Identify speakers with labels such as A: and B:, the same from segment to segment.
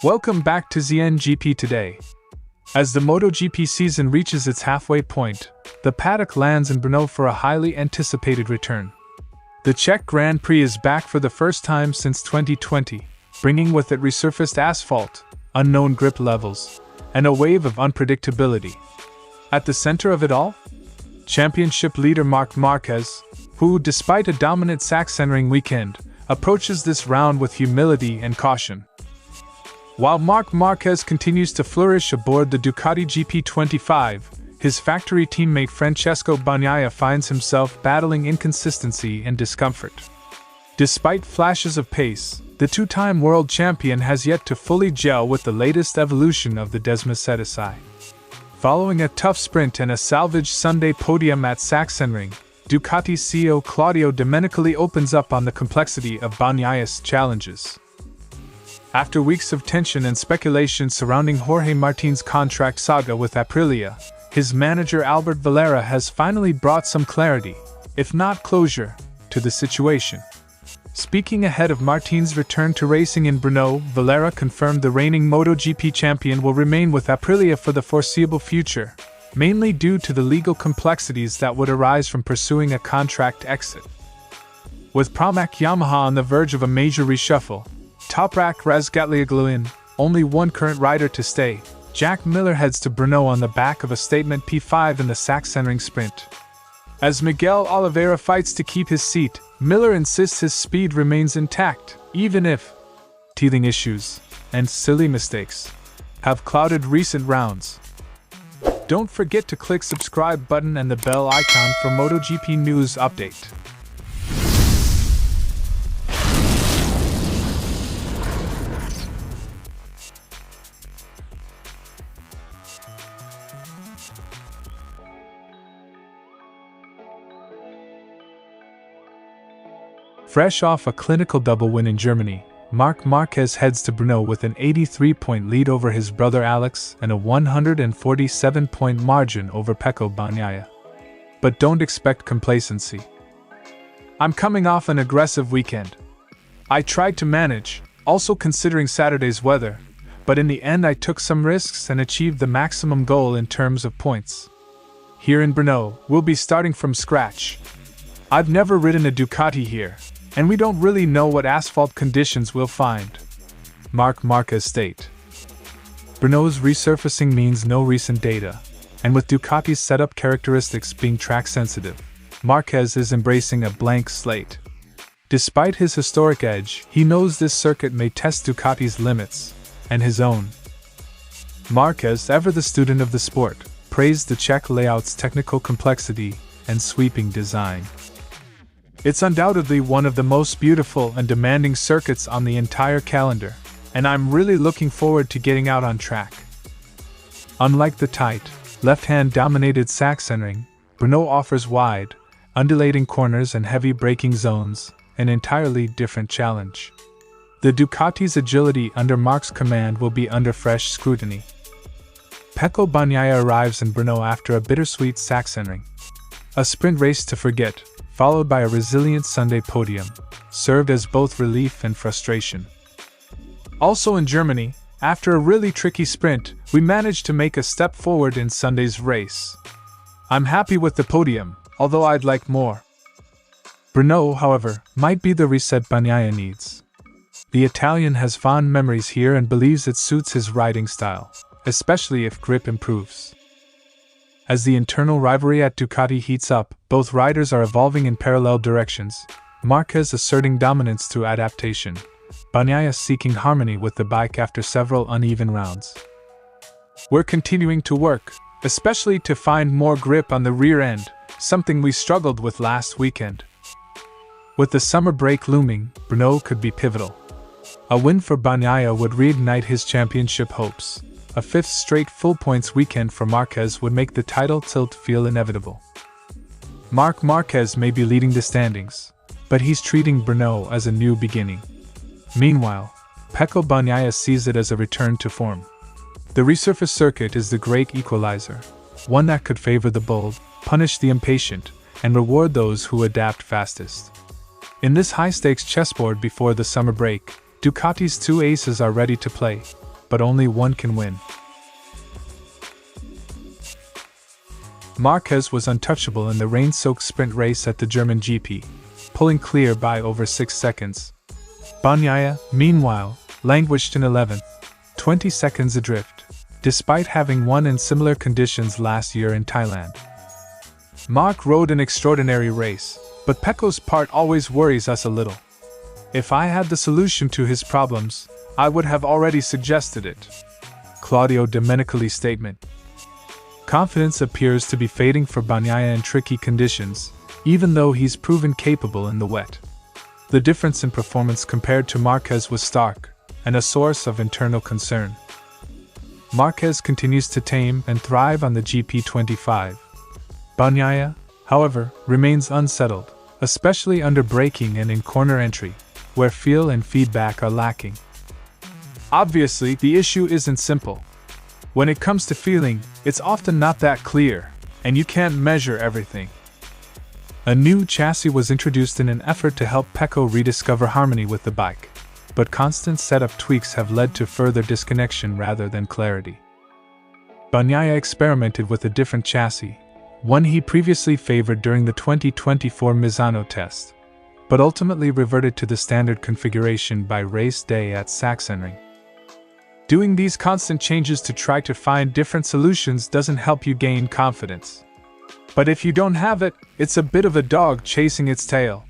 A: Welcome back to ZN-GP today. As the MotoGP season reaches its halfway point, the paddock lands in Brno for a highly anticipated return. The Czech Grand Prix is back for the first time since 2020, bringing with it resurfaced asphalt, unknown grip levels, and a wave of unpredictability. At the center of it all? Championship leader Marc Márquez, who, despite a dominant Sachsenring weekend, approaches this round with humility and caution. While Marc Márquez continues to flourish aboard the Ducati GP25, his factory teammate Francesco Bagnaia finds himself battling inconsistency and discomfort. Despite flashes of pace, the two-time world champion has yet to fully gel with the latest evolution of the Desmosedici. Following a tough sprint and a salvaged Sunday podium at Sachsenring, Ducati CEO Claudio Domenicali opens up on the complexity of Bagnaia's challenges. After weeks of tension and speculation surrounding Jorge Martin's contract saga with Aprilia, his manager Albert Valera has finally brought some clarity, if not closure, to the situation. Speaking ahead of Martin's return to racing in Brno, Valera confirmed the reigning MotoGP champion will remain with Aprilia for the foreseeable future, mainly due to the legal complexities that would arise from pursuing a contract exit. With Pramac Yamaha on the verge of a major reshuffle, Toprak Razgatlioglu only one current rider to stay, Jack Miller heads to Brno on the back of a statement P5 in the Sachsenring sprint. As Miguel Oliveira fights to keep his seat, Miller insists his speed remains intact, even if teething issues and silly mistakes have clouded recent rounds. Don't forget to click subscribe button and the bell icon for MotoGP news update. Fresh off a clinical double win in Germany, Marc Márquez heads to Brno with an 83-point lead over his brother Alex and a 147-point margin over Pecco Bagnaia. But don't expect complacency. I'm coming off an aggressive weekend. I tried to manage, also considering Saturday's weather, but in the end I took some risks and achieved the maximum goal in terms of points. Here in Brno, we'll be starting from scratch. I've never ridden a Ducati here, and we don't really know what asphalt conditions we'll find, Marc Márquez state. Brno's resurfacing means no recent data, and with Ducati's setup characteristics being track-sensitive, Márquez is embracing a blank slate. Despite his historic edge, he knows this circuit may test Ducati's limits, and his own. Márquez, ever the student of the sport, praised the Czech layout's technical complexity and sweeping design. It's undoubtedly one of the most beautiful and demanding circuits on the entire calendar, and I'm really looking forward to getting out on track. Unlike the tight, left-hand-dominated Sachsenring, Brno offers wide, undulating corners and heavy braking zones, an entirely different challenge. The Ducati's agility under Marc's command will be under fresh scrutiny. Pecco Bagnaia arrives in Brno after a bittersweet Sachsenring. A sprint race to forget, followed by a resilient Sunday podium, served as both relief and frustration. Also in Germany, after a really tricky sprint, we managed to make a step forward in Sunday's race. I'm happy with the podium, although I'd like more. Brno, however, might be the reset Bagnaia needs. The Italian has fond memories here and believes it suits his riding style, especially if grip improves. As the internal rivalry at Ducati heats up, both riders are evolving in parallel directions, Márquez asserting dominance through adaptation, Bagnaia seeking harmony with the bike after several uneven rounds. We're continuing to work, especially to find more grip on the rear end, something we struggled with last weekend. With the summer break looming, Brno could be pivotal. A win for Bagnaia would reignite his championship hopes. A fifth straight full-points weekend for Márquez would make the title tilt feel inevitable. Marc Márquez may be leading the standings, but he's treating Brno as a new beginning. Meanwhile, Pecco Bagnaia sees it as a return to form. The resurfaced circuit is the great equalizer, one that could favor the bold, punish the impatient, and reward those who adapt fastest. In this high-stakes chessboard before the summer break, Ducati's two aces are ready to play, but only one can win. Marquez was untouchable in the rain-soaked sprint race at the German GP, pulling clear by over 6 seconds. Bagnaia, meanwhile, languished in 11th, 20 seconds adrift, despite having won in similar conditions last year in Thailand. Marc rode an extraordinary race, but Pecco's part always worries us a little. If I had the solution to his problems, I would have already suggested it. Claudio Domenicali's statement. Confidence appears to be fading for Bagnaia in tricky conditions, even though he's proven capable in the wet. The difference in performance compared to Marquez was stark, and a source of internal concern. Marquez continues to tame and thrive on the GP25. Bagnaia, however, remains unsettled, especially under braking and in corner entry, where feel and feedback are lacking. Obviously, the issue isn't simple. When it comes to feeling, it's often not that clear, and you can't measure everything. A new chassis was introduced in an effort to help Pecco rediscover harmony with the bike, but constant setup tweaks have led to further disconnection rather than clarity. Bagnaia experimented with a different chassis, one he previously favored during the 2024 Misano test, but ultimately reverted to the standard configuration by race day at Sachsenring. Doing these constant changes to try to find different solutions doesn't help you gain confidence. But if you don't have it, it's a bit of a dog chasing its tail.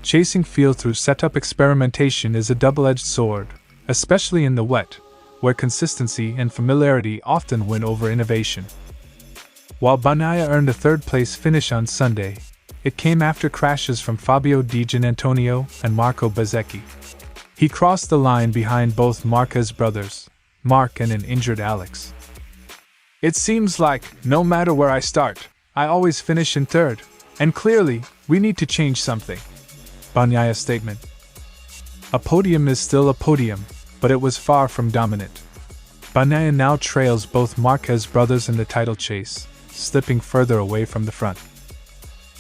A: Chasing feel through setup experimentation is a double-edged sword, especially in the wet, where consistency and familiarity often win over innovation. While Bagnaia earned a third-place finish on Sunday, it came after crashes from Fabio Di Giannantonio and Marco Bezzecchi. He crossed the line behind both Marquez brothers, Marc and an injured Alex. It seems like, no matter where I start, I always finish in third, and clearly, we need to change something. Bagnaia's statement. A podium is still a podium, but it was far from dominant. Bagnaia now trails both Marquez brothers in the title chase, slipping further away from the front.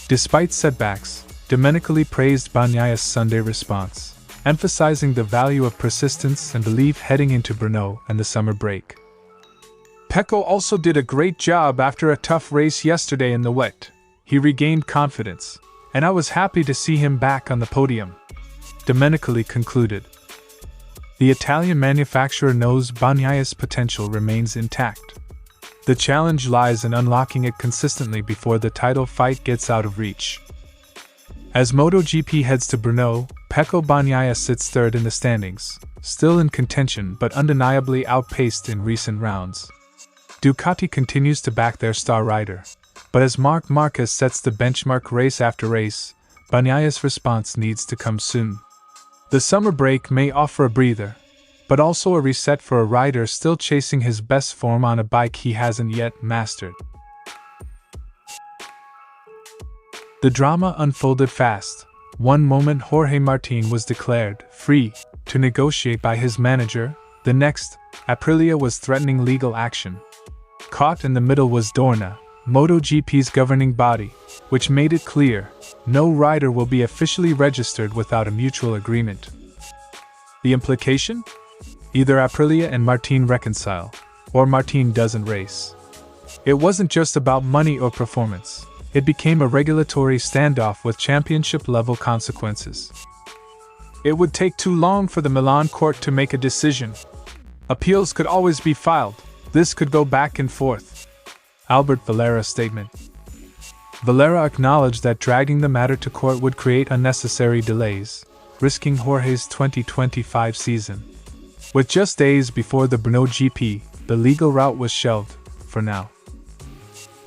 A: Despite setbacks, Domenicali praised Bagnaia's Sunday response, emphasizing the value of persistence and belief heading into Brno and the summer break. Pecco also did a great job after a tough race yesterday in the wet. He regained confidence, and I was happy to see him back on the podium. Domenicali concluded. The Italian manufacturer knows Bagnaia's potential remains intact. The challenge lies in unlocking it consistently before the title fight gets out of reach. As MotoGP heads to Brno, Pecco Bagnaia sits third in the standings, still in contention but undeniably outpaced in recent rounds. Ducati continues to back their star rider, but as Marc Márquez sets the benchmark race after race, Bagnaia's response needs to come soon. The summer break may offer a breather, but also a reset for a rider still chasing his best form on a bike he hasn't yet mastered. The drama unfolded fast. One moment Jorge Martin was declared free to negotiate by his manager, the next, Aprilia was threatening legal action. Caught in the middle was Dorna, MotoGP's governing body, which made it clear, no rider will be officially registered without a mutual agreement. The implication? Either Aprilia and Martin reconcile, or Martin doesn't race. It wasn't just about money or performance. It became a regulatory standoff with championship-level consequences. It would take too long for the Milan court to make a decision. Appeals could always be filed. This could go back and forth. Albert Valera's statement. Valera acknowledged that dragging the matter to court would create unnecessary delays, risking Jorge's 2025 season. With just days before the Brno GP, the legal route was shelved, for now.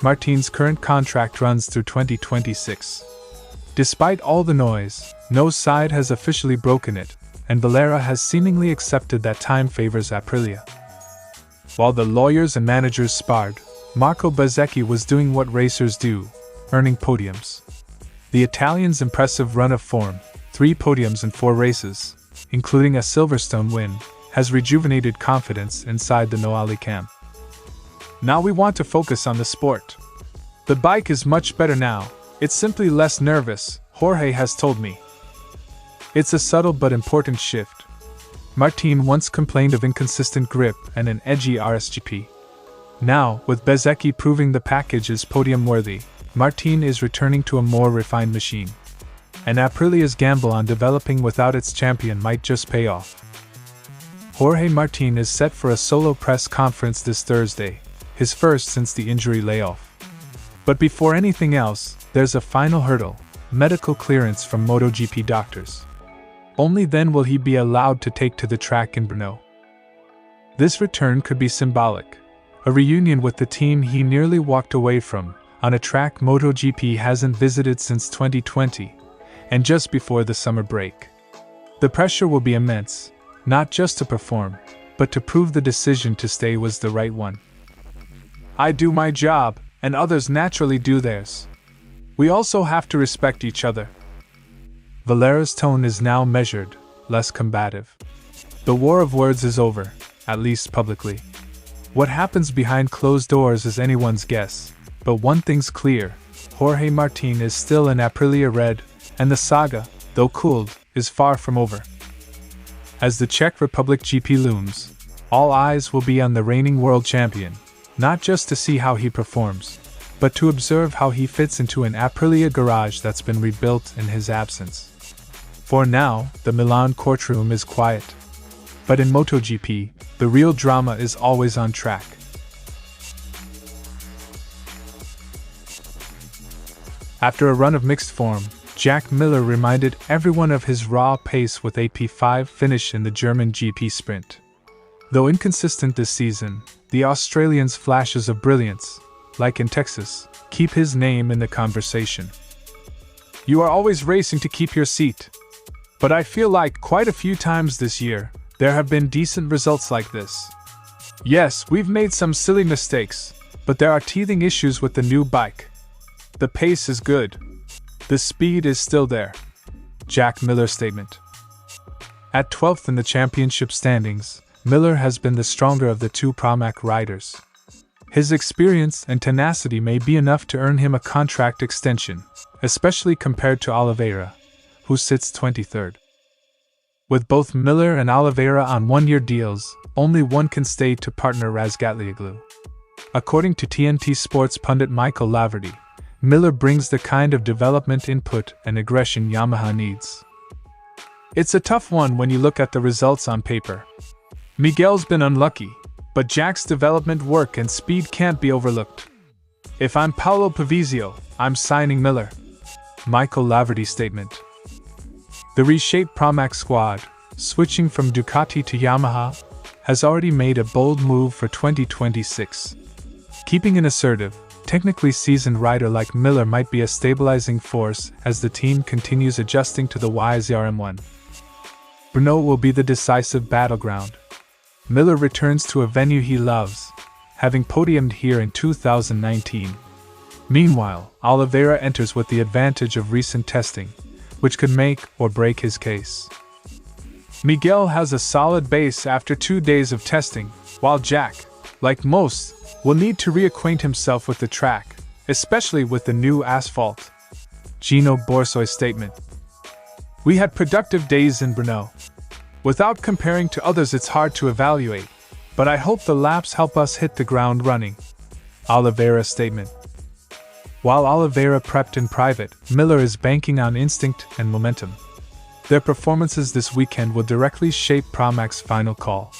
A: Martin's current contract runs through 2026. Despite all the noise, no side has officially broken it, and Valera has seemingly accepted that time favors Aprilia. While the lawyers and managers sparred, Marco Bezzecchi was doing what racers do, earning podiums. The Italian's impressive run of form, 3 podiums in 4 races, including a Silverstone win, has rejuvenated confidence inside the Noali camp. Now we want to focus on the sport. The bike is much better now, it's simply less nervous, Jorge has told me. It's a subtle but important shift. Martin once complained of inconsistent grip and an edgy RSGP. Now, with Bezzecchi proving the package is podium-worthy, Martin is returning to a more refined machine. And Aprilia's gamble on developing without its champion might just pay off. Jorge Martin is set for a solo press conference this Thursday, his first since the injury layoff. But before anything else, there's a final hurdle: medical clearance from MotoGP doctors. Only then will he be allowed to take to the track in Brno. This return could be symbolic, a reunion with the team he nearly walked away from, on a track MotoGP hasn't visited since 2020, and just before the summer break. The pressure will be immense, not just to perform, but to prove the decision to stay was the right one. I do my job, and others naturally do theirs. We also have to respect each other. Valera's tone is now measured, less combative. The war of words is over, at least publicly. What happens behind closed doors is anyone's guess, but one thing's clear: Jorge Martin is still an Aprilia red, and the saga, though cooled, is far from over. As the Czech Republic GP looms, all eyes will be on the reigning world champion, not just to see how he performs, but to observe how he fits into an Aprilia garage that's been rebuilt in his absence. For now, the Milan courtroom is quiet. But in MotoGP, the real drama is always on track. After a run of mixed form, Jack Miller reminded everyone of his raw pace with a P5 finish in the German GP sprint. Though inconsistent this season, the Australian's flashes of brilliance, like in Texas, keep his name in the conversation. You are always racing to keep your seat. But I feel like quite a few times this year, there have been decent results like this. Yes, we've made some silly mistakes, but there are teething issues with the new bike. The pace is good. The speed is still there. Jack Miller's statement. At 12th in the championship standings, Miller has been the stronger of the two Pramac riders. His experience and tenacity may be enough to earn him a contract extension, especially compared to Oliveira, who sits 23rd. With both Miller and Oliveira on one-year deals, only one can stay to partner Razgatlioglu. According to TNT Sports pundit Michael Laverty, Miller brings the kind of development input and aggression Yamaha needs. It's a tough one when you look at the results on paper. Miguel's been unlucky, but Jack's development work and speed can't be overlooked. If I'm Paolo Pavizio, I'm signing Miller. Michael Laverty's statement. The reshaped Pramac squad, switching from Ducati to Yamaha, has already made a bold move for 2026. Keeping an assertive, technically seasoned rider like Miller might be a stabilizing force as the team continues adjusting to the YZRM1. Brno will be the decisive battleground. Miller returns to a venue he loves, having podiumed here in 2019. Meanwhile, Oliveira enters with the advantage of recent testing, which could make or break his case. Miguel has a solid base after 2 days of testing, while Jack, like most, will need to reacquaint himself with the track, especially with the new asphalt. Gino Borsoi's statement. We had productive days in Brno. Without comparing to others, it's hard to evaluate, but I hope the laps help us hit the ground running. Oliveira's statement. While Oliveira prepped in private, Miller is banking on instinct and momentum. Their performances this weekend will directly shape Pramac's final call.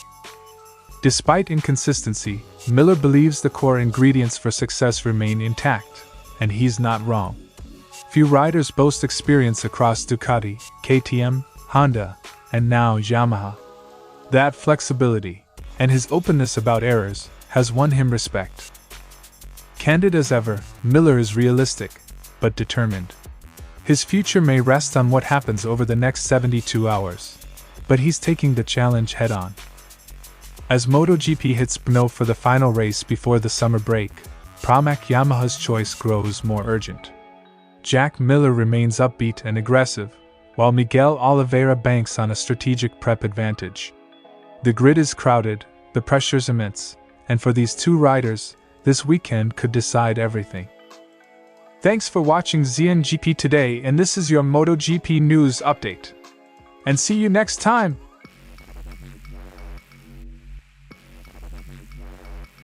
A: Despite inconsistency, Miller believes the core ingredients for success remain intact, and he's not wrong. Few riders boast experience across Ducati, KTM, Honda, and now Yamaha. That flexibility, and his openness about errors, has won him respect. Candid as ever, Miller is realistic, but determined. His future may rest on what happens over the next 72 hours, but he's taking the challenge head-on. As MotoGP hits Brno for the final race before the summer break, Pramac Yamaha's choice grows more urgent. Jack Miller remains upbeat and aggressive, while Miguel Oliveira banks on a strategic prep advantage. The grid is crowded, the pressure's immense, and for these two riders, this weekend could decide everything. Thanks for watching ZNGP today, and this is your MotoGP news update. And see you next time!